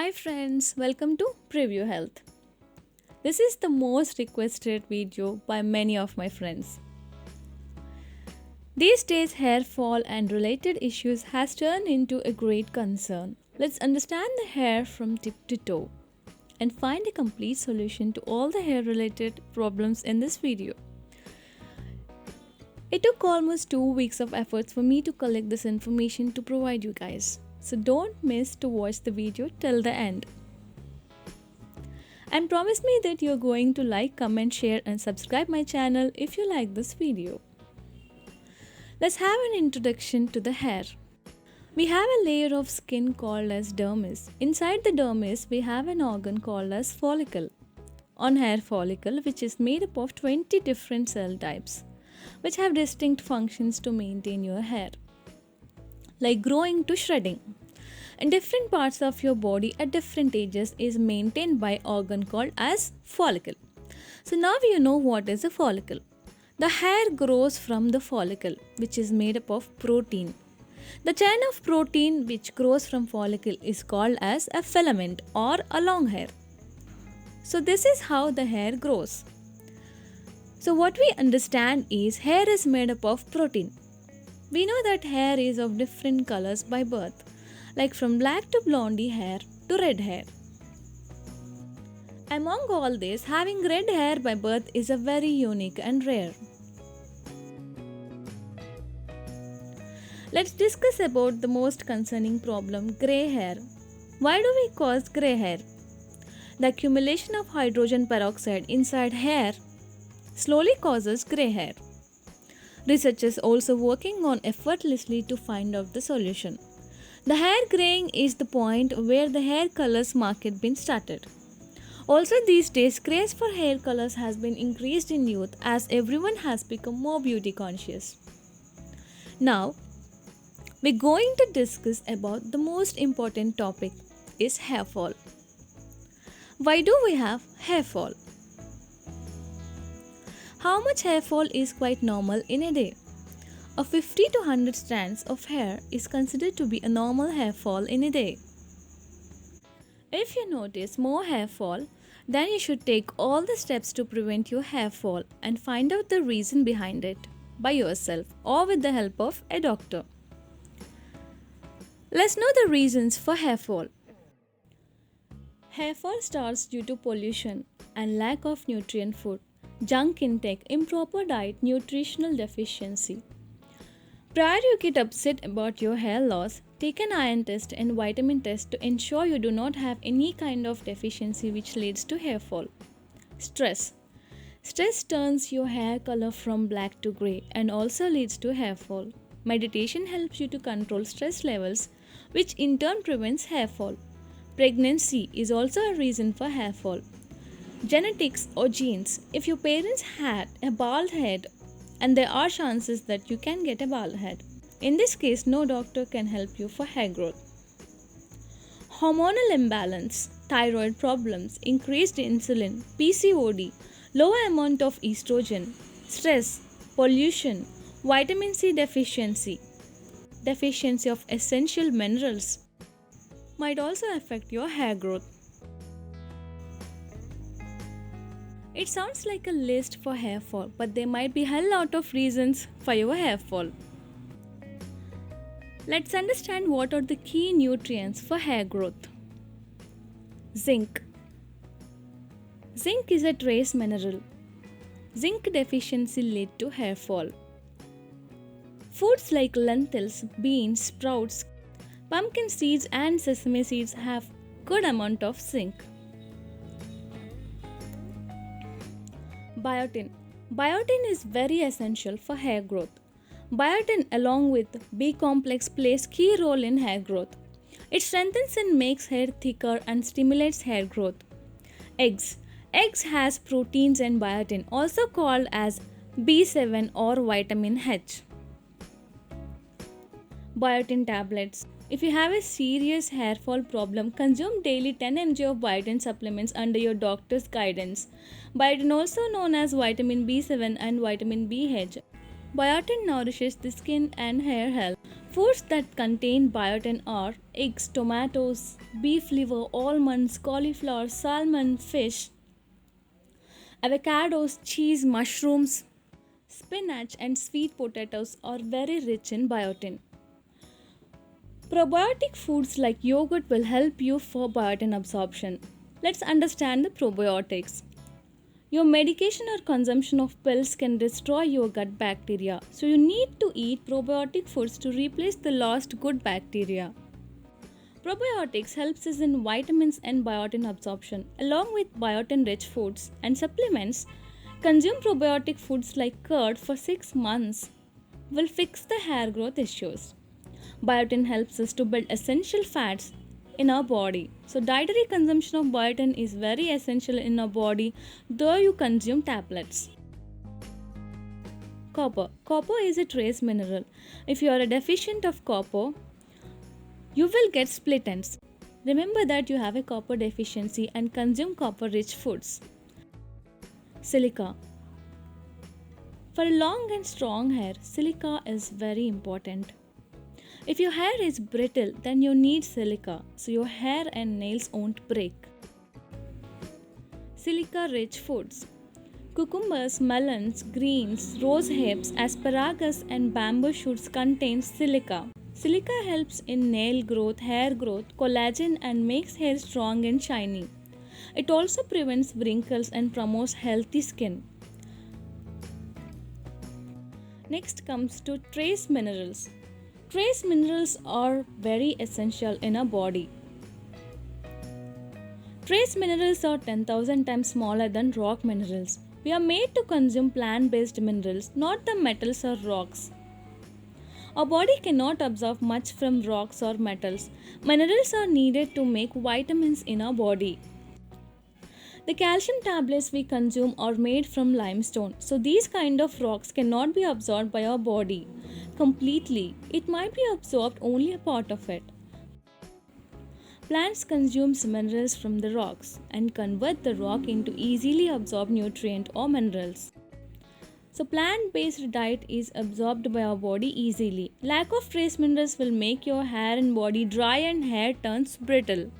Hi friends, welcome to Preview Health. This is the most requested video by many of my friends. These days hair fall and related issues has turned into a great concern. Let's understand the hair from tip to toe and find a complete solution to all the hair related problems in this video. It took almost 2 weeks of efforts for me to collect this information to provide you guys. So don't miss to watch the video till the end. And promise me that you're going to like, comment, share and subscribe my channel if you like this video. Let's have an introduction to the hair. We have a layer of skin called as dermis. Inside the dermis, we have an organ called as follicle. On hair follicle, which is made up of 20 different cell types, which have distinct functions to maintain your hair, like growing to shredding. And different parts of your body at different ages is maintained by organ called as follicle. So now you know what is a follicle. The hair grows from the follicle, which is made up of protein. The chain of protein which grows from follicle is called as a filament or a long hair. So this is how the hair grows. So what we understand is hair is made up of protein. We know that hair is of different colors by birth, like from black to blondie hair to red hair. Among all this, having red hair by birth is a very unique and rare. Let's discuss about the most concerning problem, grey hair. Why do we cause grey hair? The accumulation of hydrogen peroxide inside hair slowly causes grey hair. Researchers also working on effortlessly to find out the solution. The hair graying is the point where the hair colors market been started. Also these days, craze for hair colors has been increased in youth as everyone has become more beauty conscious. Now, we're going to discuss about the most important topic is hair fall. Why do we have hair fall? How much hair fall is quite normal in a day? A 50 to 100 strands of hair is considered to be a normal hair fall in a day. If you notice more hair fall, then you should take all the steps to prevent your hair fall and find out the reason behind it by yourself or with the help of a doctor. Let's know the reasons for hair fall. Hair fall starts due to pollution and lack of nutrient food, junk intake, improper diet, nutritional deficiency. Prior you get upset about your hair loss, take an iron test and vitamin test to ensure you do not have any kind of deficiency which leads to hair fall. Stress. Stress turns your hair color from black to grey and also leads to hair fall. Meditation helps you to control stress levels, which in turn prevents hair fall. Pregnancy is also a reason for hair fall. Genetics or genes. If your parents had a bald head, and there are chances that you can get a bald head. In this case, no doctor can help you for hair growth. Hormonal imbalance, thyroid problems, increased insulin, PCOD, lower amount of estrogen, stress, pollution, vitamin C deficiency, deficiency of essential minerals might also affect your hair growth. It sounds like a list for hair fall, but there might be a hell lot of reasons for your hair fall. Let's understand what are the key nutrients for hair growth. Zinc. Zinc is a trace mineral. Zinc deficiency lead to hair fall. Foods like lentils, beans, sprouts, pumpkin seeds and sesame seeds have good amount of zinc. Biotin. Biotin is very essential for hair growth. Biotin along with B complex plays key role in hair growth. It strengthens and makes hair thicker and stimulates hair growth. Eggs. Eggs has proteins and biotin, also called as B7 or vitamin H. Biotin tablets. If you have a serious hair fall problem, consume daily 10 mg of biotin supplements under your doctor's guidance. Biotin, also known as vitamin B7 and vitamin BH. Biotin nourishes the skin and hair health. Foods that contain biotin are eggs, tomatoes, beef liver, almonds, cauliflower, salmon, fish, avocados, cheese, mushrooms, spinach, and sweet potatoes are very rich in biotin. Probiotic foods like yogurt will help you for biotin absorption. Let's understand the probiotics. Your medication or consumption of pills can destroy your gut bacteria, so you need to eat probiotic foods to replace the lost good bacteria. Probiotics helps us in vitamins and biotin absorption. Along with biotin rich foods and supplements, consume probiotic foods like curd for 6 months will fix the hair growth issues. Biotin helps us to build essential fats in our body. So dietary consumption of biotin is very essential in our body though you consume tablets. Copper. Copper is a trace mineral. If you are a deficient of copper, you will get split ends. Remember that you have a copper deficiency and consume copper rich foods. Silica. For long and strong hair, silica is very important. If your hair is brittle, then you need silica so your hair and nails won't break. Silica rich foods. Cucumbers, melons, greens, rose hips, asparagus, and bamboo shoots contain silica. Silica helps in nail growth, hair growth, collagen, and makes hair strong and shiny. It also prevents wrinkles and promotes healthy skin. Next comes to trace minerals. Trace minerals are very essential in our body. Trace minerals are 10,000 times smaller than rock minerals. We are made to consume plant-based minerals, not the metals or rocks. Our body cannot absorb much from rocks or metals. Minerals are needed to make vitamins in our body. The calcium tablets we consume are made from limestone, so these kind of rocks cannot be absorbed by our body completely. It might be absorbed only a part of it. Plants consume minerals from the rocks and convert the rock into easily absorbed nutrient or minerals. So plant-based diet is absorbed by our body easily. Lack of trace minerals will make your hair and body dry and hair turns brittle.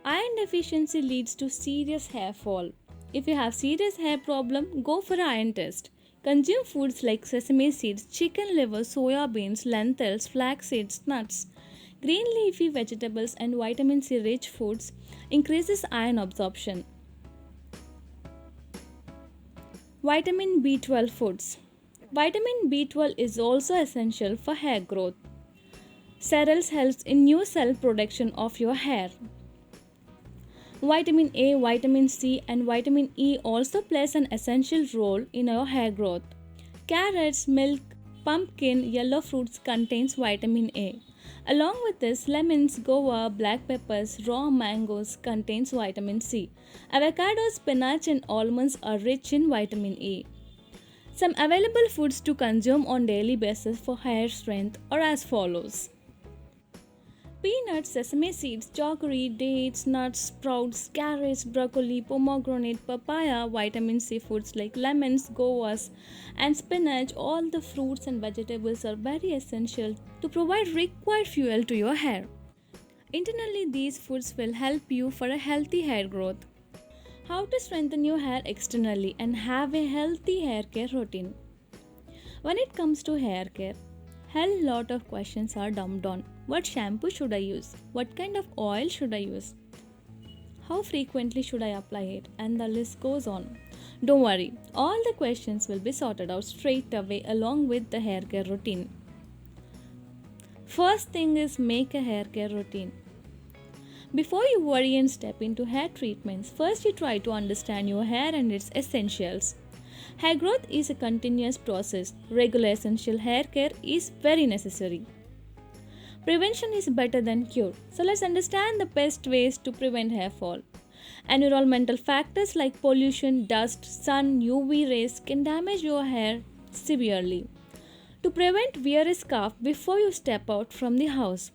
Iron deficiency leads to serious hair fall. If you have serious hair problem, go for an iron test. Consume foods like sesame seeds, chicken liver, soya beans, lentils, flax seeds, nuts. Green leafy vegetables and vitamin C rich foods increases iron absorption. Vitamin B12 foods. Vitamin B12 is also essential for hair growth. Cereals helps in new cell production of your hair. Vitamin A, vitamin C and vitamin E also plays an essential role in our hair growth. Carrots, milk, pumpkin, yellow fruits contains vitamin A. Along with this, lemons, guava, black peppers, raw mangoes contains vitamin C. Avocados, spinach and almonds are rich in vitamin E. Some available foods to consume on daily basis for hair strength are as follows. Peanuts, sesame seeds, jaggery, dates, nuts, sprouts, carrots, broccoli, pomegranate, papaya, vitamin C foods like lemons, guavas, and spinach. All the fruits and vegetables are very essential to provide required fuel to your hair. Internally, these foods will help you for a healthy hair growth. How to strengthen your hair externally and have a healthy hair care routine. When it comes to hair care, hell lot of questions are dumped on. What shampoo should I use? What kind of oil should I use? How frequently should I apply it? And the list goes on. Don't worry, all the questions will be sorted out straight away along with the hair care routine. First thing is make a hair care routine. Before you worry and step into hair treatments, first you try to understand your hair and its essentials. Hair growth is a continuous process. Regular essential hair care is very necessary. Prevention is better than cure. So let's understand the best ways to prevent hair fall. Environmental factors like pollution, dust, sun, UV rays can damage your hair severely. To prevent, wear a scarf before you step out from the house.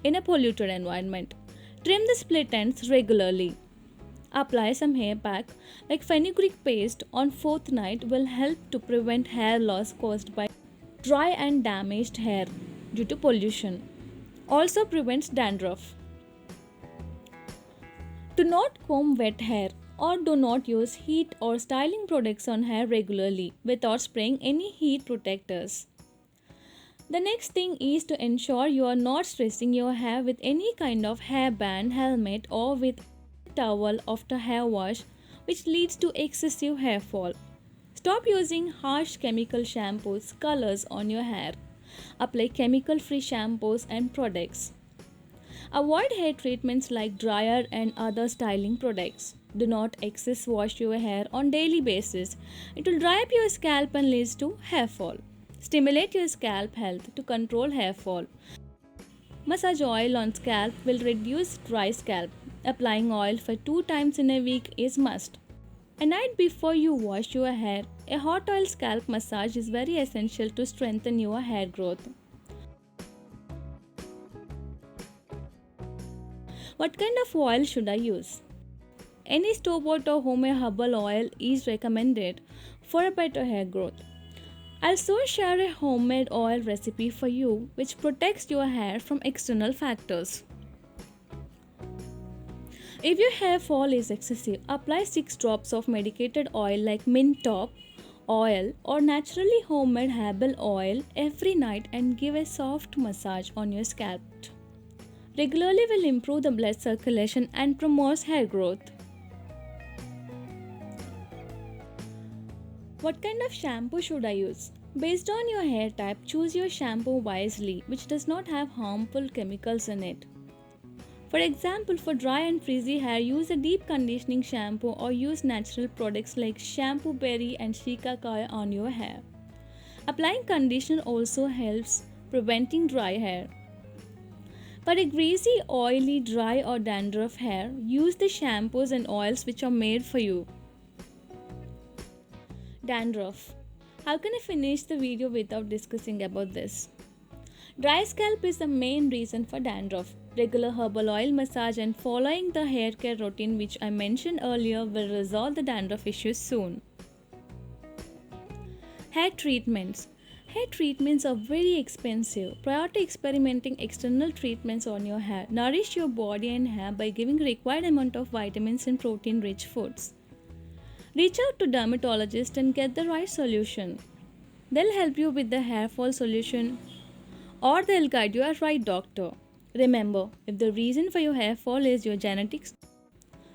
In a polluted environment, trim the split ends regularly. Apply some hair pack like fenugreek paste on fourth night will help to prevent hair loss caused by dry and damaged hair. due to pollution. Also prevents dandruff. Do not comb wet hair or do not use heat or styling products on hair regularly without spraying any heat protectors. The next thing is to ensure you are not stressing your hair with any kind of hairband, helmet, or with a towel after hair wash, which leads to excessive hair fall. Stop using harsh chemical shampoos, colors on your hair. Apply chemical free shampoos and products. Avoid hair treatments like dryer and other styling products. Do not excess wash your hair on daily basis. It will dry up your scalp and leads to hair fall. Stimulate your scalp health to control hair fall. Massage oil on scalp will reduce dry scalp. Applying oil for 2 times in a week is must. A night before you wash your hair, a hot oil scalp massage is very essential to strengthen your hair growth. What kind of oil should I use? Any store-bought or homemade herbal oil is recommended for a better hair growth. I'll soon share a homemade oil recipe for you which protects your hair from external factors. If your hair fall is excessive, apply 6 drops of medicated oil like mint top oil or naturally homemade herbal oil every night and give a soft massage on your scalp. Regularly will improve the blood circulation and promotes hair growth. What kind of shampoo should I use? Based on your hair type, choose your shampoo wisely, which does not have harmful chemicals in it. For example, for dry and frizzy hair, use a deep conditioning shampoo or use natural products like shampoo berry and shikakaya on your hair. Applying conditioner also helps preventing dry hair. For a greasy, oily, dry or dandruff hair, use the shampoos and oils which are made for you. Dandruff. How can I finish the video without discussing about this? Dry scalp is the main reason for dandruff. Regular herbal oil massage and following the hair care routine which I mentioned earlier will resolve the dandruff issues soon. Hair treatments. Hair treatments are very expensive. Prior to experimenting external treatments on your hair, nourish your body and hair by giving required amount of vitamins and protein-rich foods. Reach out to dermatologist and get the right solution. They'll help you with the hair fall solution or they'll guide you a right doctor. Remember, if the reason for your hair fall is your genetics,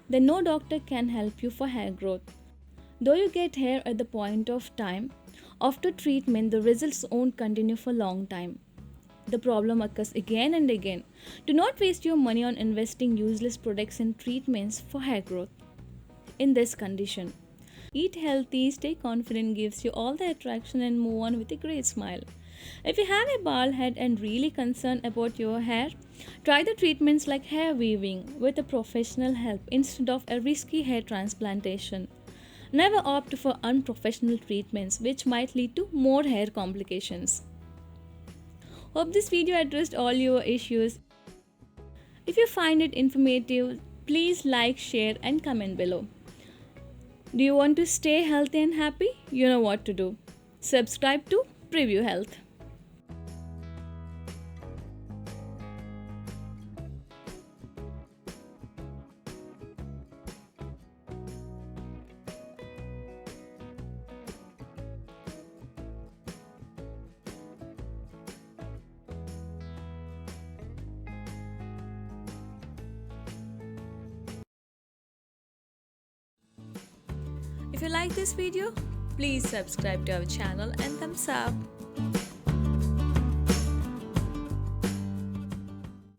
then no doctor can help you for hair growth. Though you get hair at the point of time, after treatment the results won't continue for long time. The problem occurs again and again. Do not waste your money on investing useless products and treatments for hair growth. In this condition, eat healthy, stay confident, gives you all the attraction and move on with a great smile. If you have a bald head and really concerned about your hair, try the treatments like hair weaving with a professional help instead of a risky hair transplantation. Never opt for unprofessional treatments which might lead to more hair complications. Hope this video addressed all your issues. If you find it informative, please like, share and comment below. Do you want to stay healthy and happy? You know what to do. Subscribe to Preview Health. If you like this video, please subscribe to our channel and thumbs up.